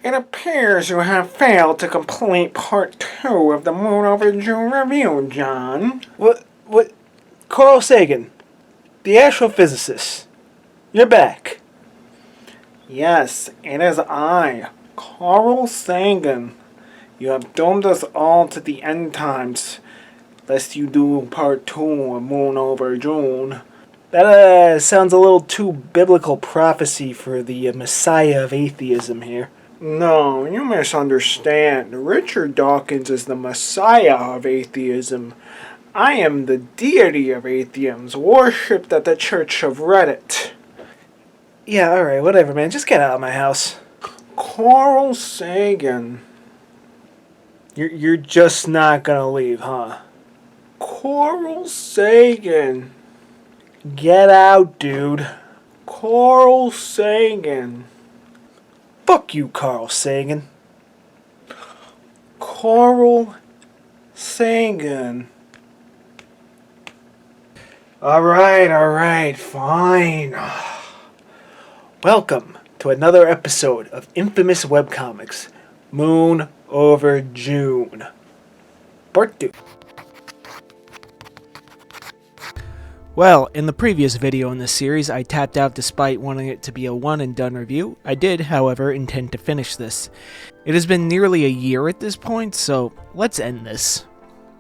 It appears you have failed to complete part 2 of the Moon Over June review, John. What? Carl Sagan, the astrophysicist. You're back. Yes, it is I, Carl Sagan. You have doomed us all to the end times, lest you do part 2 of Moon Over June. That sounds a little too biblical prophecy for the Messiah of atheism here. No, you misunderstand. Richard Dawkins is the Messiah of atheism. I am the deity of atheism, worshipped at the Church of Reddit. Yeah, alright, whatever, man. Just get out of my house. Carl Sagan. You're just not gonna leave, huh? Carl Sagan. Get out, dude. Carl Sagan. Fuck you, Carl Sagan. Carl Sagan. Alright, fine. Welcome to another episode of infamous webcomics, Moon Over June, Part 2. Well, in the previous video in this series, I tapped out despite wanting it to be a one-and-done review. I did, however, intend to finish this. It has been nearly a year at this point, so let's end this.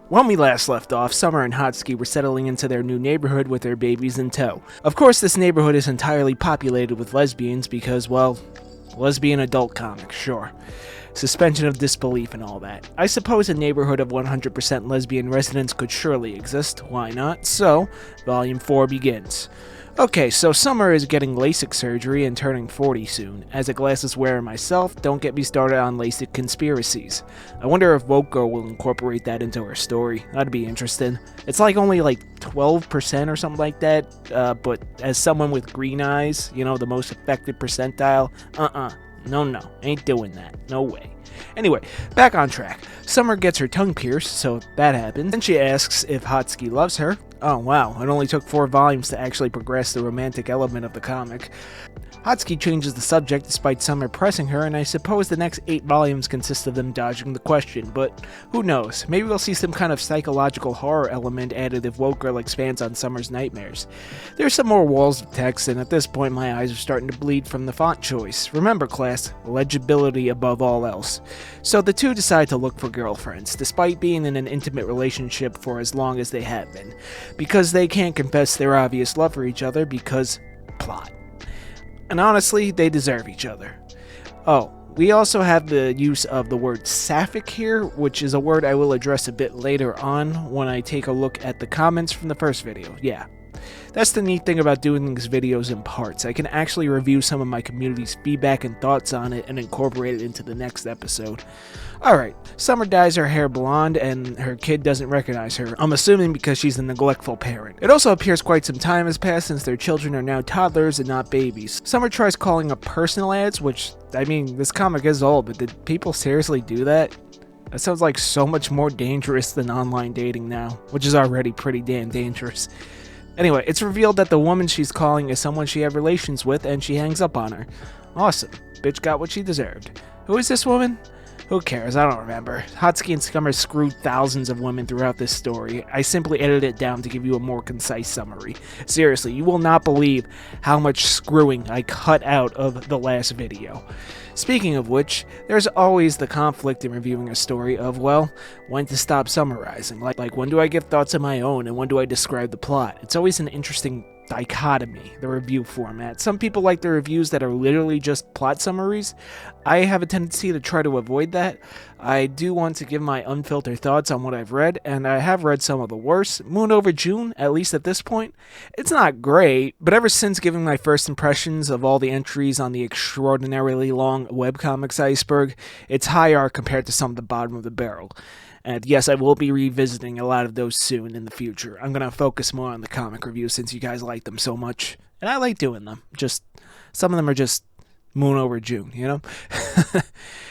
When we last left off, Summer and Hotsky were settling into their new neighborhood with their babies in tow. Of course, this neighborhood is entirely populated with lesbians because, well, lesbian adult comics, sure. Suspension of disbelief and all that. I suppose a neighborhood of 100% lesbian residents could surely exist, why not? So, Volume 4 begins. Okay, so Summer is getting LASIK surgery and turning 40 soon. As a glasses wearer myself, don't get me started on LASIK conspiracies. I wonder if Woke Girl will incorporate that into her story. That'd be interesting. It's like only like 12% or something like that, but as someone with green eyes, you know, the most affected percentile, no, ain't doing that. No way. Anyway, back on track. Summer gets her tongue pierced, so that happens. Then she asks if Hotsky loves her. Oh wow, it only took 4 volumes to actually progress the romantic element of the comic. Hotsky changes the subject despite Summer pressing her, and I suppose the next 8 volumes consist of them dodging the question, but who knows, maybe we'll see some kind of psychological horror element added if Woke Girl expands on Summer's nightmares. There's some more walls of text, and at this point my eyes are starting to bleed from the font choice. Remember class, legibility above all else. So the two decide to look for girlfriends, despite being in an intimate relationship for as long as they have been, because they can't confess their obvious love for each other because plot. And honestly, they deserve each other. Oh, we also have the use of the word sapphic here, which is a word I will address a bit later on when I take a look at the comments from the first video. Yeah. That's the neat thing about doing these videos in parts. I can actually review some of my community's feedback and thoughts on it and incorporate it into the next episode. Alright, Summer dyes her hair blonde and her kid doesn't recognize her. I'm assuming because she's a neglectful parent. It also appears quite some time has passed since their children are now toddlers and not babies. Summer tries calling up personal ads, which, I mean, this comic is old, but did people seriously do that? That sounds like so much more dangerous than online dating now, which is already pretty damn dangerous. Anyway, it's revealed that the woman she's calling is someone she had relations with, and she hangs up on her. Awesome. Bitch got what she deserved. Who is this woman? Who cares? I don't remember. Hotsky and Summer screwed thousands of women throughout this story. I simply edited it down to give you a more concise summary. Seriously, you will not believe how much screwing I cut out of the last video. Speaking of which, there's always the conflict in reviewing a story of, well, when to stop summarizing. Like when do I give thoughts of my own and when do I describe the plot? It's always an interesting dichotomy, the review format. Some people like the reviews that are literally just plot summaries. I have a tendency to try to avoid that. I do want to give my unfiltered thoughts on what I've read, and I have read some of the worst. Moon Over June, at least at this point, it's not great, but ever since giving my first impressions of all the entries on the extraordinarily long webcomics iceberg, it's high art compared to some of the bottom of the barrel. And yes, I will be revisiting a lot of those soon in the future. I'm going to focus more on the comic reviews since you guys like them so much. And I like doing them. Just, some of them are just Moon over June, you know?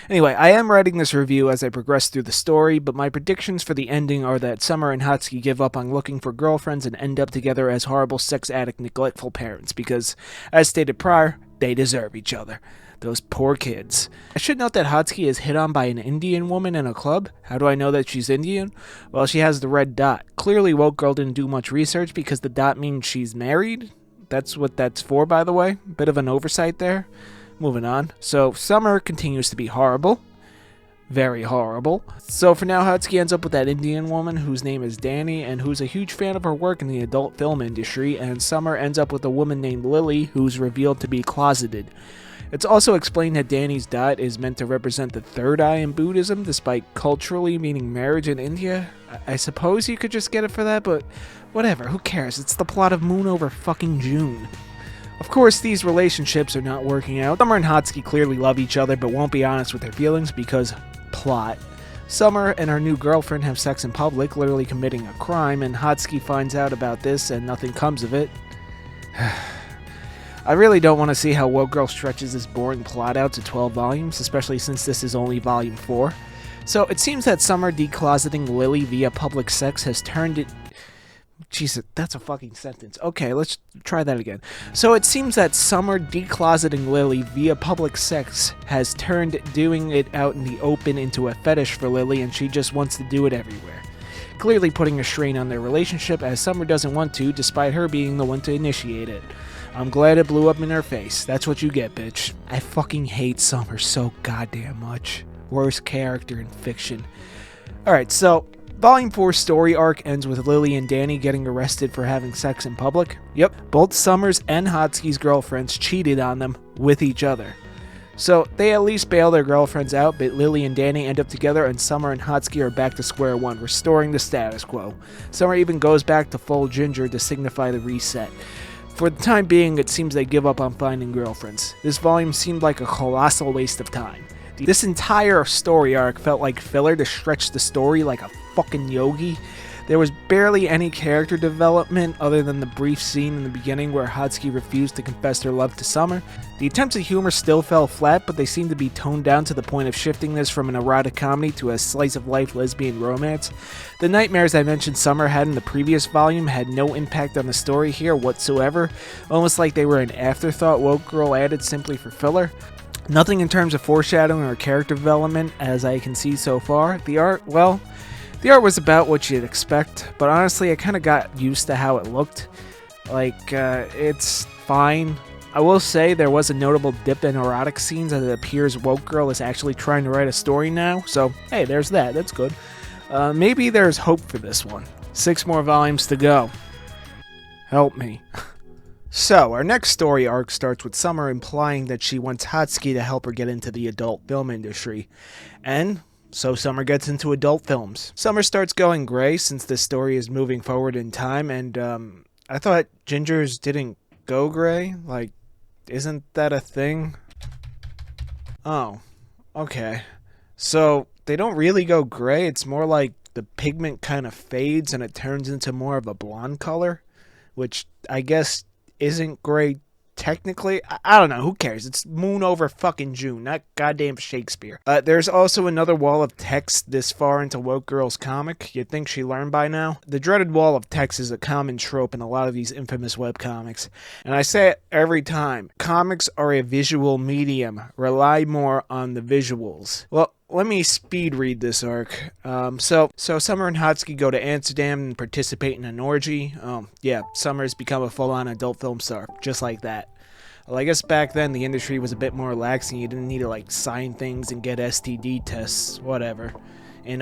Anyway, I am writing this review as I progress through the story, but my predictions for the ending are that Summer and Hatsuki give up on looking for girlfriends and end up together as horrible sex addict, neglectful parents, because, as stated prior, they deserve each other. Those poor kids. I should note that Hatsuki is hit on by an Indian woman in a club. How do I know that she's Indian? Well, she has the red dot. Clearly, Woke Girl didn't do much research because the dot means she's married. That's what that's for, by the way. Bit of an oversight there. Moving on. So, Summer continues to be horrible. Very horrible. So for now, Hatsuki ends up with that Indian woman whose name is Danny and who's a huge fan of her work in the adult film industry, and Summer ends up with a woman named Lily who's revealed to be closeted. It's also explained that Danny's dot is meant to represent the third eye in Buddhism, despite culturally meaning marriage in India. I suppose you could just get it for that, but whatever, who cares? It's the plot of Moon over fucking June. Of course, these relationships are not working out. Summer and Hatsuki clearly love each other, but won't be honest with their feelings because plot. Summer and her new girlfriend have sex in public, literally committing a crime, and Hatsuki finds out about this and nothing comes of it. I really don't want to see how Woke Girl stretches this boring plot out to 12 volumes, especially since this is only volume 4. So it seems that Summer decloseting Lily via public sex has turned it... Jesus, that's a fucking sentence. Okay, let's try that again. So it seems that Summer decloseting Lily via public sex has turned doing it out in the open into a fetish for Lily, and she just wants to do it everywhere. Clearly putting a strain on their relationship, as Summer doesn't want to, despite her being the one to initiate it. I'm glad it blew up in her face. That's what you get, bitch. I fucking hate Summer so goddamn much. Worst character in fiction. Alright, so... Volume 4 story arc ends with Lily and Danny getting arrested for having sex in public. Yep, both Summer's and Hatsuki's girlfriends cheated on them with each other. So they at least bail their girlfriends out, but Lily and Danny end up together and Summer and Hatsuki are back to square one, restoring the status quo. Summer even goes back to full ginger to signify the reset. For the time being, it seems they give up on finding girlfriends. This volume seemed like a colossal waste of time. This entire story arc felt like filler to stretch the story like a fucking yogi. There was barely any character development other than the brief scene in the beginning where Hatsuki refused to confess her love to Summer. The attempts at humor still fell flat, but they seemed to be toned down to the point of shifting this from an erotic comedy to a slice-of-life lesbian romance. The nightmares I mentioned Summer had in the previous volume had no impact on the story here whatsoever, almost like they were an afterthought Woke Girl added simply for filler. Nothing in terms of foreshadowing or character development, as I can see so far. The art, well, the art was about what you'd expect, but honestly, I kind of got used to how it looked. Like, it's fine. I will say there was a notable dip in erotic scenes as it appears Woke Girl is actually trying to write a story now, so hey, there's that, that's good. Maybe there's hope for this one. 6 more volumes to go. Help me. So, our next story arc starts with Summer implying that she wants Hatsuki to help her get into the adult film industry. And so Summer gets into adult films. Summer starts going gray since this story is moving forward in time, and I thought gingers didn't go gray? Like, isn't that a thing? Oh, okay. So, they don't really go gray, it's more like the pigment kind of fades and it turns into more of a blonde color, which I guess isn't gray technically. I don't know, who cares? It's Moon over fucking June, not goddamn Shakespeare. There's also another wall of text this far into Woke Girl's comic. You'd think she learned by now. The dreaded wall of text is a common trope in a lot of these infamous webcomics. And I say it every time. Comics are a visual medium. Rely more on the visuals. Well, let me speed read this arc. So Summer and Hatsuki go to Amsterdam and participate in an orgy. Yeah, Summer's become a full-on adult film star, just like that. Well, I guess back then the industry was a bit more lax and you didn't need to like sign things and get STD tests, whatever. In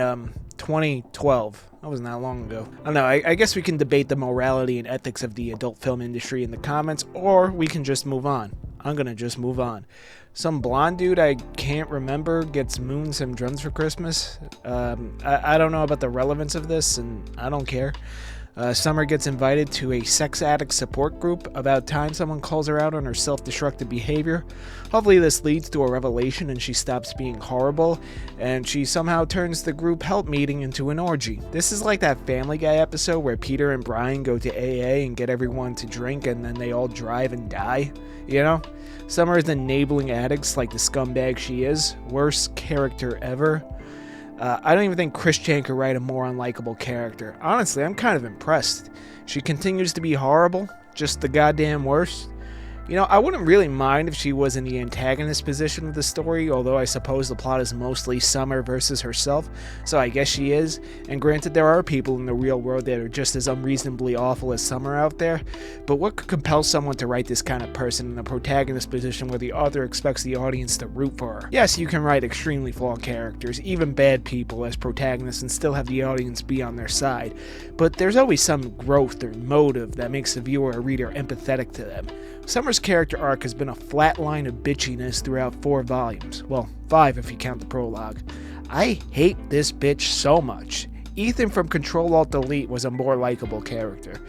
2012, that wasn't that long ago. I don't know, I guess we can debate the morality and ethics of the adult film industry in the comments, or we can just move on. I'm gonna just move on. Some blonde dude I can't remember gets Moon some drums for Christmas. I don't know about the relevance of this, and I don't care. Summer gets invited to a sex addict support group. About time someone calls her out on her self-destructive behavior. Hopefully this leads to a revelation and she stops being horrible, and she somehow turns the group help meeting into an orgy. This is like that Family Guy episode where Peter and Brian go to AA and get everyone to drink and then they all drive and die, you know? Summer is enabling addicts like the scumbag she is. Worst character ever. I don't even think Chris Chan could write a more unlikable character. Honestly, I'm kind of impressed. She continues to be horrible, just the goddamn worst. You know, I wouldn't really mind if she was in the antagonist position of the story, although I suppose the plot is mostly Summer versus herself, so I guess she is. And granted, there are people in the real world that are just as unreasonably awful as Summer out there, but what could compel someone to write this kind of person in a protagonist position where the author expects the audience to root for her? Yes, you can write extremely flawed characters, even bad people, as protagonists and still have the audience be on their side, but there's always some growth or motive that makes the viewer or reader empathetic to them. Summer's character arc has been a flat line of bitchiness throughout 4 volumes. Well, 5 if you count the prologue. I hate this bitch so much. Ethan from Control-Alt-Delete was a more likable character.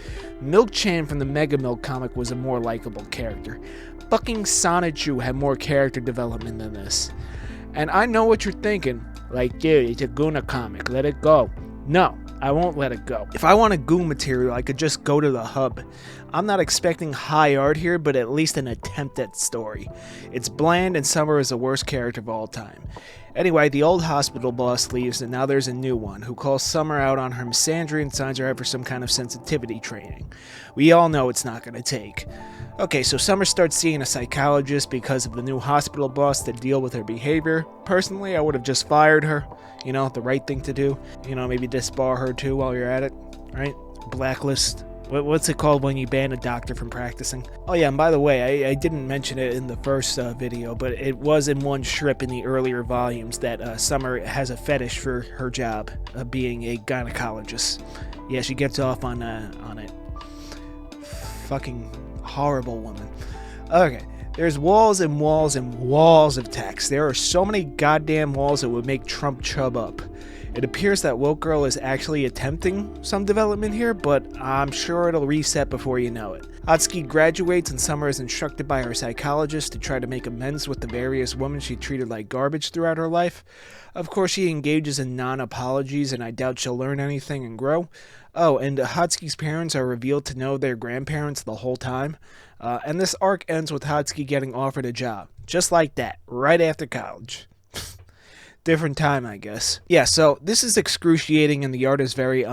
Milk Chan from the Mega Milk comic was a more likable character. Fucking Sonichu had more character development than this. And I know what you're thinking. Like, dude, it's a Guna comic. Let it go. No, I won't let it go. If I wanted Goon material, I could just go to the hub. I'm not expecting high art here, but at least an attempt at story. It's bland, and Summer is the worst character of all time. Anyway, the old hospital boss leaves, and now there's a new one, who calls Summer out on her misandry and signs her up for some kind of sensitivity training. We all know it's not going to take. Okay, so Summer starts seeing a psychologist because of the new hospital boss to deal with her behavior. Personally, I would have just fired her. You know, the right thing to do. You know, maybe disbar her too while you're at it, right? Blacklist. What's it called when you ban a doctor from practicing? Oh yeah, and by the way, I didn't mention it in the first video, but it was in one strip in the earlier volumes that Summer has a fetish for her job of being a gynecologist. Yeah, she gets off on it. Fucking horrible woman. Okay, there's walls and walls and walls of text. There are so many goddamn walls that would make Trump chub up. It appears that Woke Girl is actually attempting some development here, but I'm sure it'll reset before you know it. Hatsuki graduates and Summer is instructed by her psychologist to try to make amends with the various women she treated like garbage throughout her life. Of course, she engages in non-apologies, and I doubt she'll learn anything and grow. Oh, and Hatsuki's parents are revealed to know their grandparents the whole time. And this arc ends with Hatsuki getting offered a job. Just like that, right after college. Different time, I guess. Yeah, so this is excruciating and the art is very,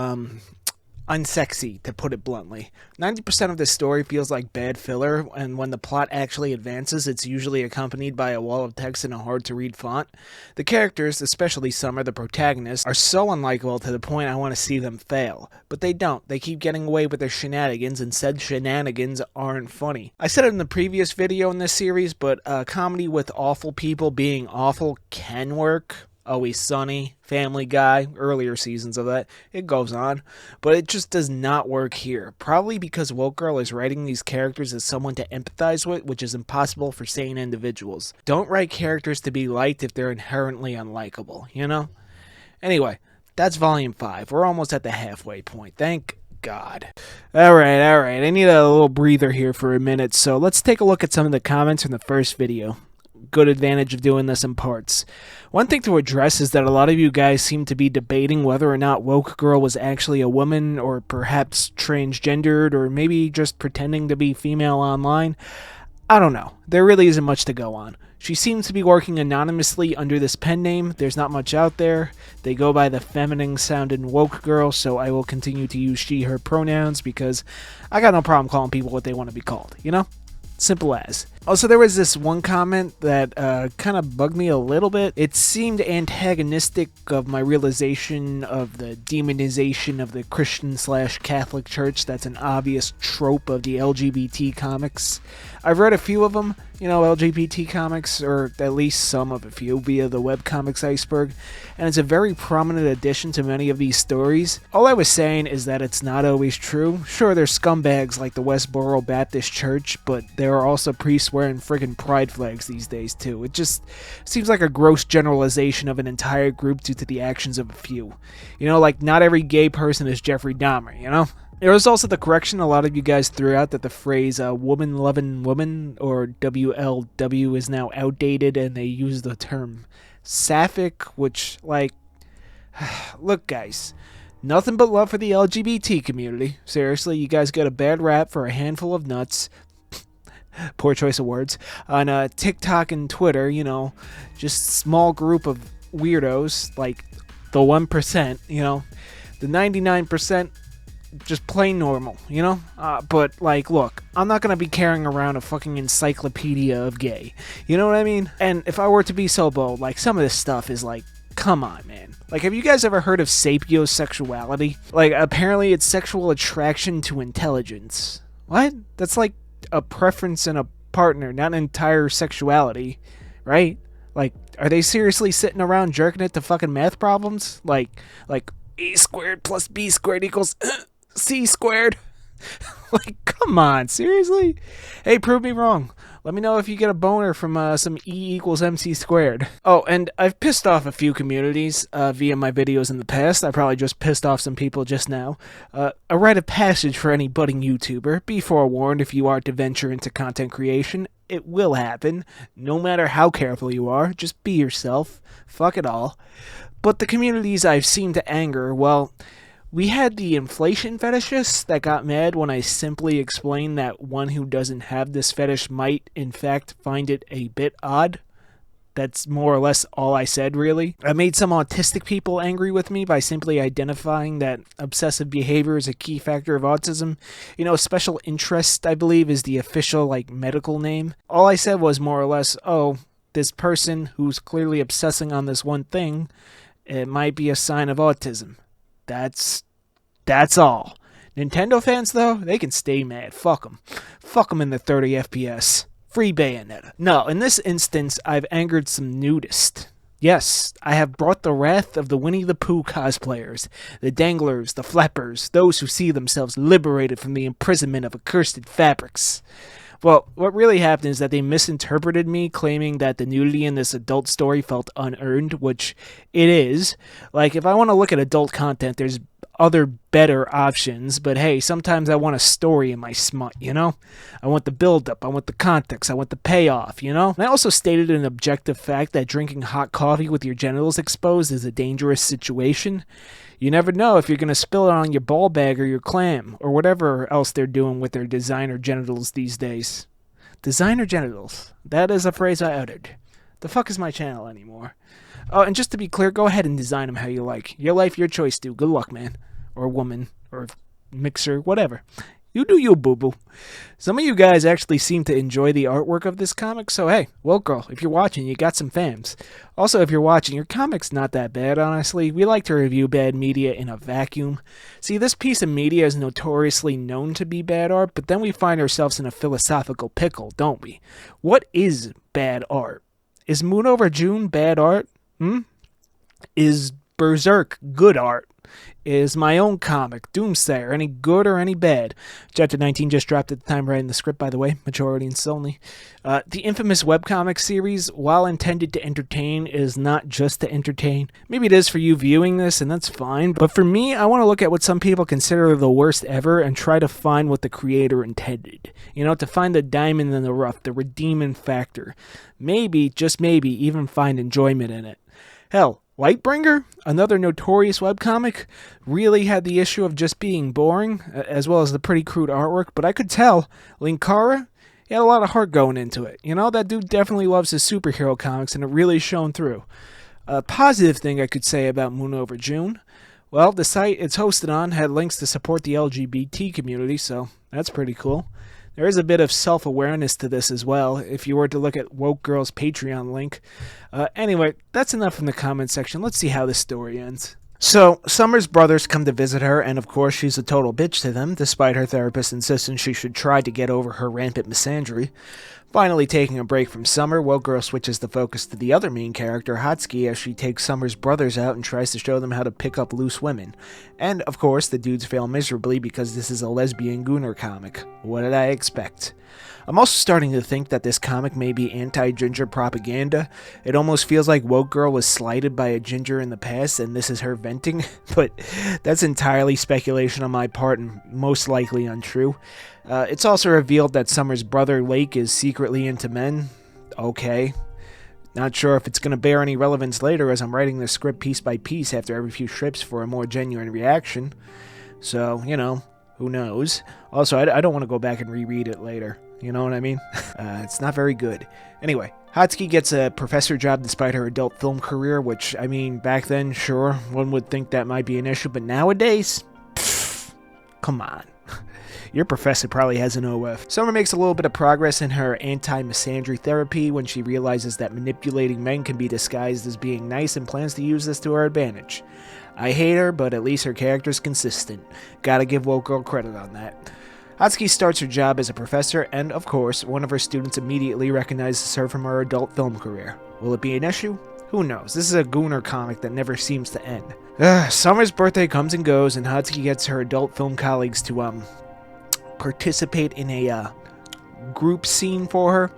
unsexy, to put it bluntly. 90% of this story feels like bad filler, and when the plot actually advances, it's usually accompanied by a wall of text in a hard-to-read font. The characters, especially Summer, the protagonist, are so unlikable to the point I want to see them fail. But they don't. They keep getting away with their shenanigans, and said shenanigans aren't funny. I said it in the previous video in this series, but comedy with awful people being awful can work. Always Sunny, Family Guy, earlier seasons of that, it goes on, but it just does not work here, probably because Woke Girl is writing these characters as someone to empathize with, which is impossible for sane individuals. Don't write characters to be liked if they're inherently unlikable, you know? Anyway, that's volume 5, we're almost at the halfway point, thank God. Alright, I need a little breather here for a minute, so let's take a look at some of the comments from the first video. Good advantage of doing this in parts. One thing to address is that a lot of you guys seem to be debating whether or not Woke Girl was actually a woman, or perhaps transgendered, or maybe just pretending to be female online. I don't know. There really isn't much to go on. She seems to be working anonymously under this pen name. There's not much out there. They go by the feminine sounding Woke Girl, so I will continue to use she, her pronouns because I got no problem calling people what they want to be called, you know? Simple as. Also, there was this one comment that kind of bugged me a little bit. It seemed antagonistic of my realization of the demonization of the Christian/Catholic Church. That's an obvious trope of the LGBT comics. I've read a few of them, you know, LGBT comics, or at least some of a few, via the Webcomics iceberg, and it's a very prominent addition to many of these stories. All I was saying is that it's not always true. Sure, there's scumbags like the Westboro Baptist Church, but there are also priests wearing friggin' pride flags these days too. It just seems like a gross generalization of an entire group due to the actions of a few. You know, like not every gay person is Jeffrey Dahmer, you know? There was also the correction a lot of you guys threw out that the phrase woman loving woman, or WLW, is now outdated, and they use the term sapphic, which, like, look, guys, nothing but love for the LGBT community. Seriously, you guys got a bad rap for a handful of nuts. Poor choice of words. On TikTok and Twitter, you know, just small group of weirdos, like the 1%, you know, the 99%, just plain normal, you know? But, like, look, I'm not gonna be carrying around a fucking encyclopedia of gay. You know what I mean? And if I were to be so bold, like, some of this stuff is like, come on, man. Like, have you guys ever heard of sapiosexuality? Like, apparently it's sexual attraction to intelligence. What? That's like a preference in a partner, not an entire sexuality, right? Like, are they seriously sitting around jerking it to fucking math problems? Like a squared plus b squared equals c squared? Like, come on, seriously? Hey, prove me wrong. Let me know if you get a boner from some E equals MC squared. Oh, and I've pissed off a few communities via my videos in the past. I probably just pissed off some people just now. A rite of passage for any budding YouTuber. Be forewarned if you are to venture into content creation. It will happen. No matter how careful you are, just be yourself. Fuck it all. But the communities I've seemed to anger, well, we had the inflation fetishists that got mad when I simply explained that one who doesn't have this fetish might, in fact, find it a bit odd. That's more or less all I said, really. I made some autistic people angry with me by simply identifying that obsessive behavior is a key factor of autism. You know, special interest, I believe, is the official, like, medical name. All I said was more or less, oh, this person who's clearly obsessing on this one thing, it might be a sign of autism. That's all. Nintendo fans, though, they can stay mad. Fuck them. Fuck them in the 30 FPS. Free Bayonetta. No, in this instance, I've angered some nudists. Yes, I have brought the wrath of the Winnie the Pooh cosplayers, the danglers, the flappers, those who see themselves liberated from the imprisonment of accursed fabrics. Well, what really happened is that they misinterpreted me, claiming that the nudity in this adult story felt unearned, which it is. Like, if I want to look at adult content, there's other better options, but hey, sometimes I want a story in my smut, you know? I want the build-up, I want the context, I want the payoff, you know? And I also stated an objective fact that drinking hot coffee with your genitals exposed is a dangerous situation. You never know if you're going to spill it on your ball bag or your clam, or whatever else they're doing with their designer genitals these days. Designer genitals. That is a phrase I uttered. The fuck is my channel anymore? Oh, and just to be clear, go ahead and design them how you like. Your life, your choice, dude. Good luck, man. Or woman. Or mixer. Whatever. You do you, boo-boo. Some of you guys actually seem to enjoy the artwork of this comic, so hey, well, girl, if you're watching, you got some fans. Also, if you're watching, your comic's not that bad, honestly. We like to review bad media in a vacuum. See, this piece of media is notoriously known to be bad art, but then we find ourselves in a philosophical pickle, don't we? What is bad art? Is Moon Over June bad art? Is Berserk good art? Is my own comic, Doomsayer, any good or any bad? Chapter 19 just dropped at the time writing the script, by the way. Majority and only. The infamous webcomic series, while intended to entertain, is not just to entertain. Maybe it is for you viewing this, and that's fine. But for me, I want to look at what some people consider the worst ever and try to find what the creator intended. You know, to find the diamond in the rough, the redeeming factor. Maybe, just maybe, even find enjoyment in it. Hell, Lightbringer, another notorious webcomic, really had the issue of just being boring, as well as the pretty crude artwork, but I could tell Linkara, he had a lot of heart going into it. You know, that dude definitely loves his superhero comics, and it really shone through. A positive thing I could say about Moon Over June, well, the site it's hosted on had links to support the LGBT community, so that's pretty cool. There is a bit of self-awareness to this as well, if you were to look at Woke Girl's Patreon link. Anyway, that's enough from the comment section. Let's see how this story ends. So, Summer's brothers come to visit her, and of course she's a total bitch to them, despite her therapist insisting she should try to get over her rampant misandry. Finally taking a break from Summer, Woke Girl switches the focus to the other main character, Hotski, as she takes Summer's brothers out and tries to show them how to pick up loose women. And, of course, the dudes fail miserably because this is a lesbian gooner comic. What did I expect? I'm also starting to think that this comic may be anti-ginger propaganda. It almost feels like Woke Girl was slighted by a ginger in the past, and this is her venting, but that's entirely speculation on my part and most likely untrue. It's also revealed that Summer's brother Lake is secretly into men. Okay. Not sure if it's going to bear any relevance later, as I'm writing the script piece by piece after every few strips for a more genuine reaction. So, who knows? Also, I don't want to go back and reread it later. You know what I mean? It's not very good. Anyway, Hatsuki gets a professor job despite her adult film career, which, back then, sure, one would think that might be an issue, but nowadays, come on. Your professor probably has an OF. Summer makes a little bit of progress in her anti-misandry therapy when she realizes that manipulating men can be disguised as being nice and plans to use this to her advantage. I hate her, but at least her character's consistent. Gotta give Woke Girl credit on that. Hatsuki starts her job as a professor, and of course, one of her students immediately recognizes her from her adult film career. Will it be an issue? Who knows? This is a Gooner comic that never seems to end. Summer's birthday comes and goes, and Hatsuki gets her adult film colleagues to, participate in a, group scene for her.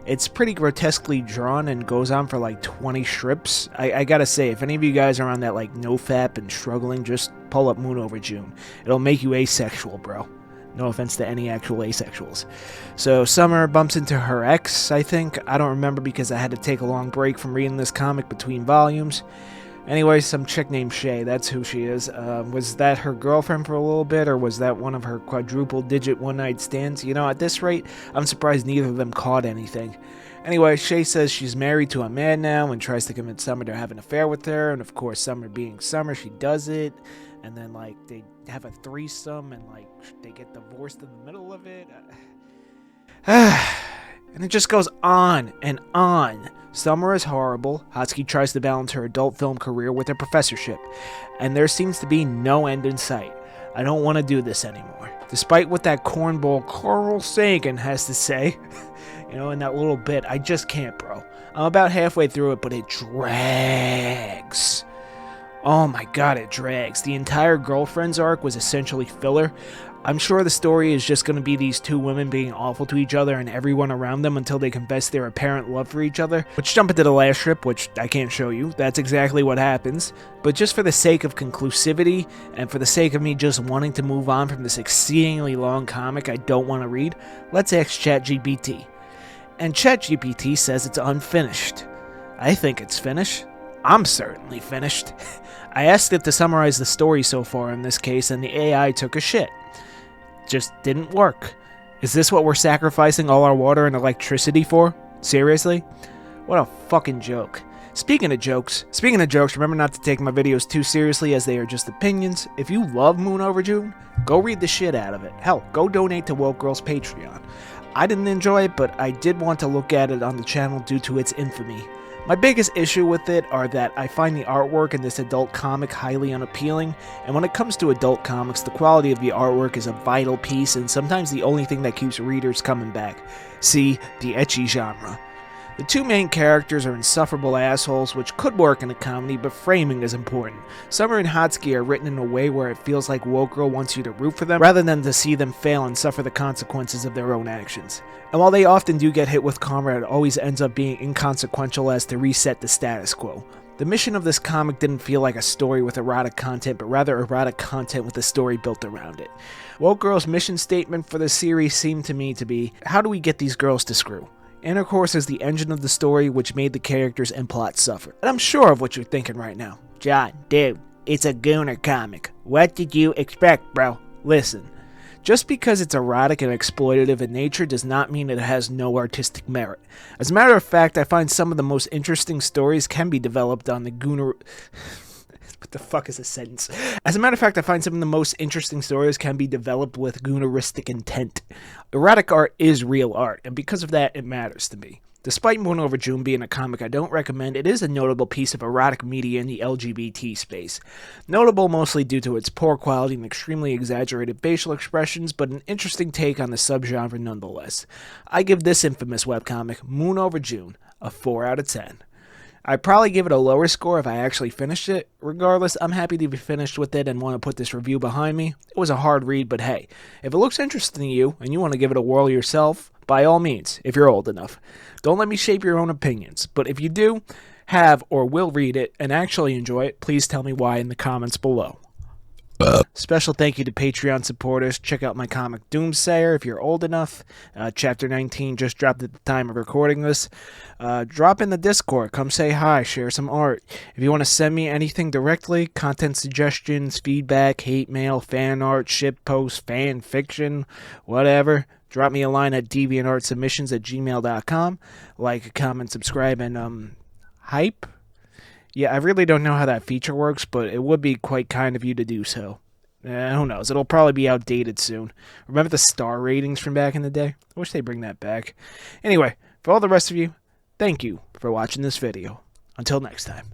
It's pretty grotesquely drawn and goes on for like 20 strips. I gotta say, if any of you guys are on that like nofap and struggling, just pull up Moon Over June. It'll make you asexual, bro. No offense to any actual asexuals. So Summer bumps into her ex, I think. I don't remember because I had to take a long break from reading this comic between volumes. Anyway, some chick named Shay, that's who she is. Was that her girlfriend for a little bit, or was that one of her quadruple-digit one-night stands? At this rate, I'm surprised neither of them caught anything. Anyway, Shay says she's married to a man now and tries to convince Summer to have an affair with her, and of course, Summer being Summer, she does it, and then, they have a threesome, and, they get divorced in the middle of it. And it just goes on and on. Summer is horrible. Hatsuki tries to balance her adult film career with her professorship, and there seems to be no end in sight. I don't want to do this anymore. Despite what that cornball Carl Sagan has to say, in that little bit, I just can't, bro. I'm about halfway through it, but it drags. Oh my god, it drags. The entire girlfriends arc was essentially filler. I'm sure the story is just going to be these two women being awful to each other and everyone around them until they confess their apparent love for each other. Let's jump into the last strip, which I can't show you. That's exactly what happens. But just for the sake of conclusivity, and for the sake of me just wanting to move on from this exceedingly long comic I don't want to read, let's ask ChatGPT. And ChatGPT says it's unfinished. I think it's finished. I'm certainly finished. I asked it to summarize the story so far in this case, and the AI took a shit. Just didn't work. Is this what we're sacrificing all our water and electricity for? Seriously? What a fucking joke. Speaking of jokes, remember not to take my videos too seriously as they are just opinions. If you love Moon Over June, go read the shit out of it. Hell, go donate to Woke Girl's Patreon. I didn't enjoy it, but I did want to look at it on the channel due to its infamy. My biggest issue with it are that I find the artwork in this adult comic highly unappealing, and when it comes to adult comics, the quality of the artwork is a vital piece and sometimes the only thing that keeps readers coming back. See, the ecchi genre. The two main characters are insufferable assholes, which could work in a comedy, but framing is important. Summer and Hatsuki are written in a way where it feels like Woke Girl wants you to root for them, rather than to see them fail and suffer the consequences of their own actions. And while they often do get hit with karma, it always ends up being inconsequential as to reset the status quo. The mission of this comic didn't feel like a story with erotic content, but rather erotic content with a story built around it. Woke Girl's mission statement for the series seemed to me to be, how do we get these girls to screw? Intercourse is the engine of the story, which made the characters and plot suffer. And I'm sure of what you're thinking right now. John, dude, it's a Gooner comic. What did you expect, bro? Listen, just because it's erotic and exploitative in nature does not mean it has no artistic merit. As a matter of fact, I find some of the most interesting stories can be developed on the Gooner... What the fuck is a sentence? As a matter of fact, I find some of the most interesting stories can be developed with Gooneristic intent. Erotic art is real art, and because of that, it matters to me. Despite Moon Over June being a comic I don't recommend, it is a notable piece of erotic media in the LGBT space. Notable mostly due to its poor quality and extremely exaggerated facial expressions, but an interesting take on the subgenre nonetheless. I give this infamous webcomic, Moon Over June, a 4 out of 10. I'd probably give it a lower score if I actually finished it. Regardless, I'm happy to be finished with it and want to put this review behind me. It was a hard read, but hey, if it looks interesting to you and you want to give it a whirl yourself, by all means, if you're old enough. Don't let me shape your own opinions, but if you do, have or will read it and actually enjoy it, please tell me why in the comments below. Special thank you to Patreon supporters. Check out my comic Doomsayer if you're old enough. Chapter 19 just dropped at the time of recording this. Drop in the Discord. Come say hi. Share some art. If you want to send me anything directly, content suggestions, feedback, hate mail, fan art, ship posts, fan fiction, whatever, drop me a line at deviantartsubmissions@gmail.com. Like, comment, subscribe, and hype. Yeah, I really don't know how that feature works, but it would be quite kind of you to do so. Who knows? It'll probably be outdated soon. Remember the star ratings from back in the day? I wish they bring that back. Anyway, for all the rest of you, thank you for watching this video. Until next time.